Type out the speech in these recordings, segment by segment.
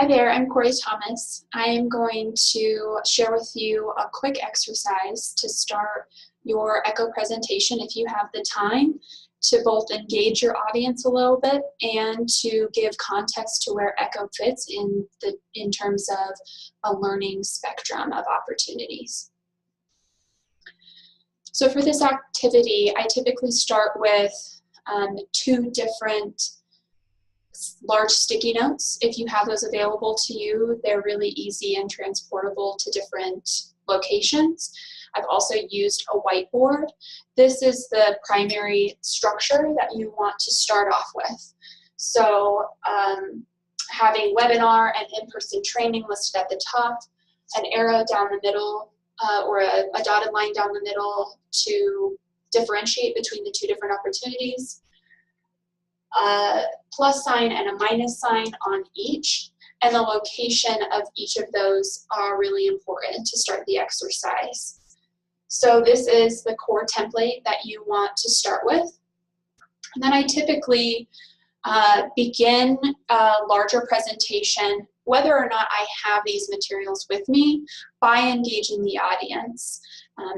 Hi there, I'm Corey Thomas. I am going to share with you a quick exercise to start your ECHO presentation if you have the time to both engage your audience a little bit and to give context to where ECHO fits in terms of a learning spectrum of opportunities. So for this activity, I typically start with two different large sticky notes. If you have those available to you, they're really easy and transportable to different locations. I've also used a whiteboard. This is the primary structure that you want to start off with. So having webinar and in-person training listed at the top, an arrow down the middle, or a dotted line down the middle to differentiate between the two different opportunities, a plus sign and a minus sign on each, and the location of each of those are really important to start the exercise. So this is the core template that you want to start with. And then I typically begin a larger presentation, whether or not I have these materials with me, by engaging the audience.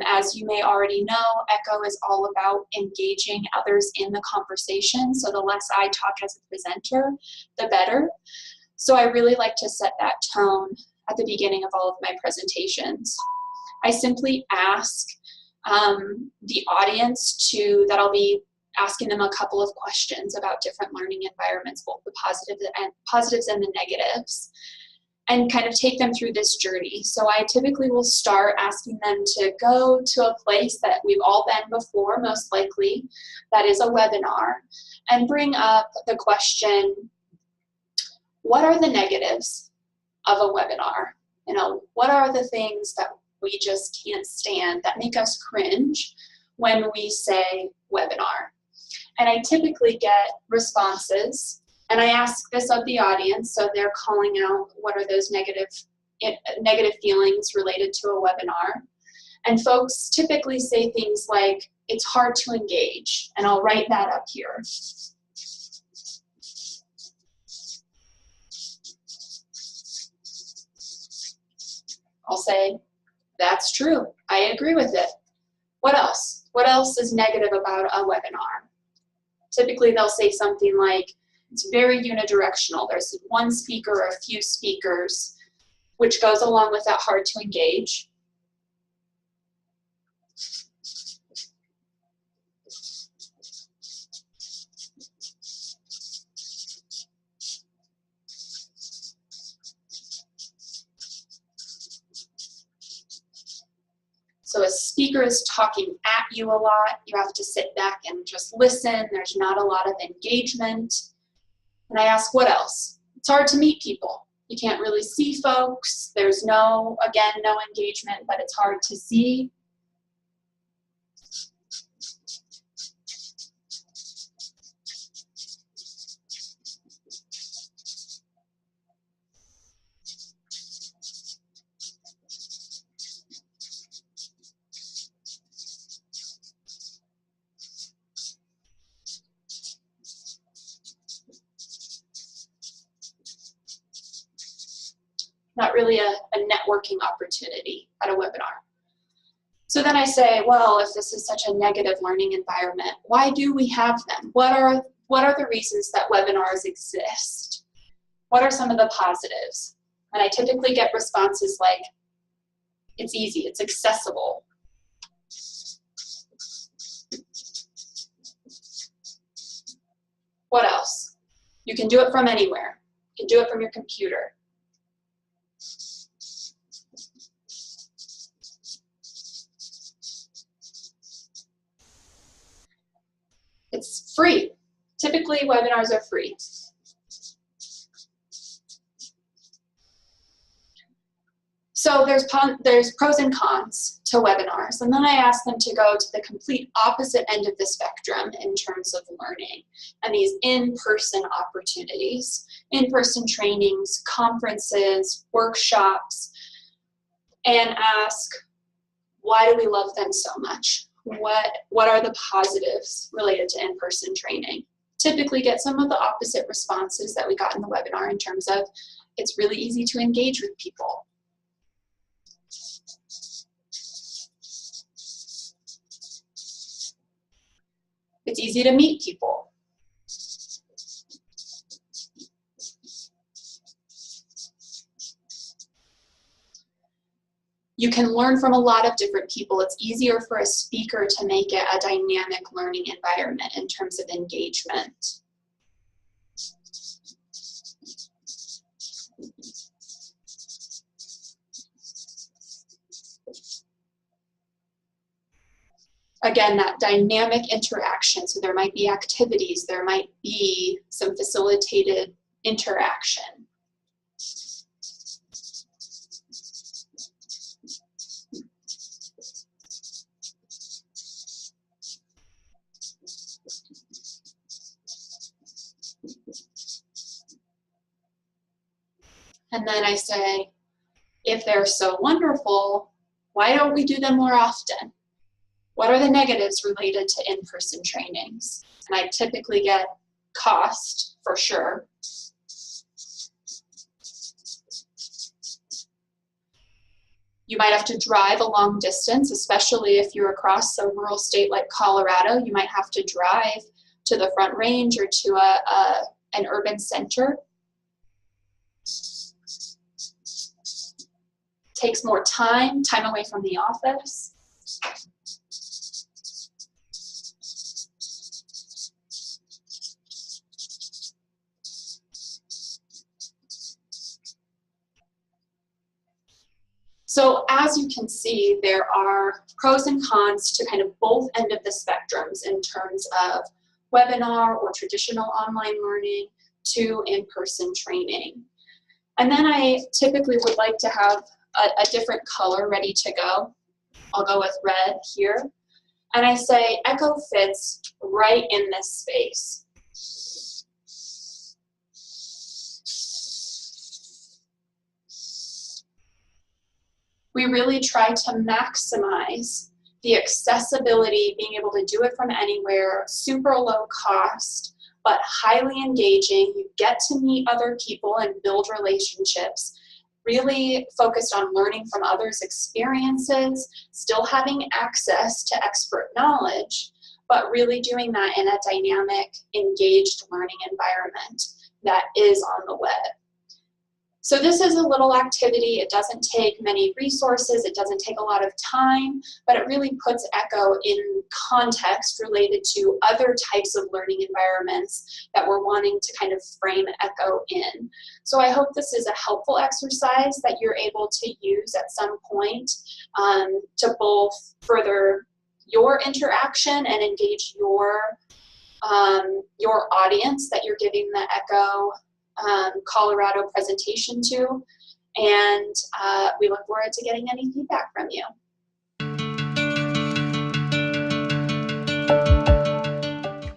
As you may already know, ECHO is all about engaging others in the conversation, so the less I talk as a presenter, the better. So I really like to set that tone at the beginning of all of my presentations. I simply ask the audience that I'll be asking them a couple of questions about different learning environments, both the positives and the negatives, and kind of take them through this journey. So I typically will start asking them to go to a place that we've all been before, most likely, that is a webinar, and bring up the question, what are the negatives of a webinar? You know, what are the things that we just can't stand that make us cringe when we say webinar? And I typically get responses, and I ask this of the audience, so they're calling out what are those negative feelings related to a webinar. And folks typically say things like, it's hard to engage, and I'll write that up here. I'll say, that's true, I agree with it. What else? What else is negative about a webinar? Typically they'll say something like, it's very unidirectional. There's one speaker or a few speakers, which goes along with that hard to engage. So a speaker is talking at you a lot. You have to sit back and just listen. There's not a lot of engagement. And I ask, what else? It's hard to meet people. You can't really see folks. There's no engagement, but it's hard to see. Not really a networking opportunity at a webinar. So then I say, well, if this is such a negative learning environment, why do we have them? What are the reasons that webinars exist? What are some of the positives? And I typically get responses like, it's easy, it's accessible. What else? You can do it from anywhere. You can do it from your computer. It's free. Typically, webinars are free. So there's pros and cons to webinars, and then I ask them to go to the complete opposite end of the spectrum in terms of learning, and these in-person opportunities, in-person trainings, conferences, workshops, and ask, why do we love them so much? What are the positives related to in-person training? typically get some of the opposite responses that we got in the webinar in terms of it's really easy to engage with people. It's easy to meet people. You can learn from a lot of different people. It's easier for a speaker to make it a dynamic learning environment in terms of engagement. Again, that dynamic interaction. So there might be activities, there might be some facilitated interaction. And then I say, if they're so wonderful, why don't we do them more often? What are the negatives related to in-person trainings? And I typically get cost, for sure. You might have to drive a long distance, especially if you're across a rural state like Colorado. You might have to drive to the Front Range or to an urban center. Takes more time away from the office. So as you can see, there are pros and cons to kind of both end of the spectrums in terms of webinar or traditional online learning to in-person training. And then I typically would like to have a different color ready to go. I'll go with red here. And I say Echo fits right in this space. We really try to maximize the accessibility, being able to do it from anywhere, super low cost, but highly engaging. You get to meet other people and build relationships. Really focused on learning from others' experiences, still having access to expert knowledge, but really doing that in a dynamic, engaged learning environment that is on the web. So this is a little activity. It doesn't take many resources. It doesn't take a lot of time, but it really puts Echo in context related to other types of learning environments that we're wanting to kind of frame Echo in. So I hope this is a helpful exercise that you're able to use at some point to both further your interaction and engage your audience that you're giving the Echo Colorado presentation to, and we look forward to getting any feedback from you.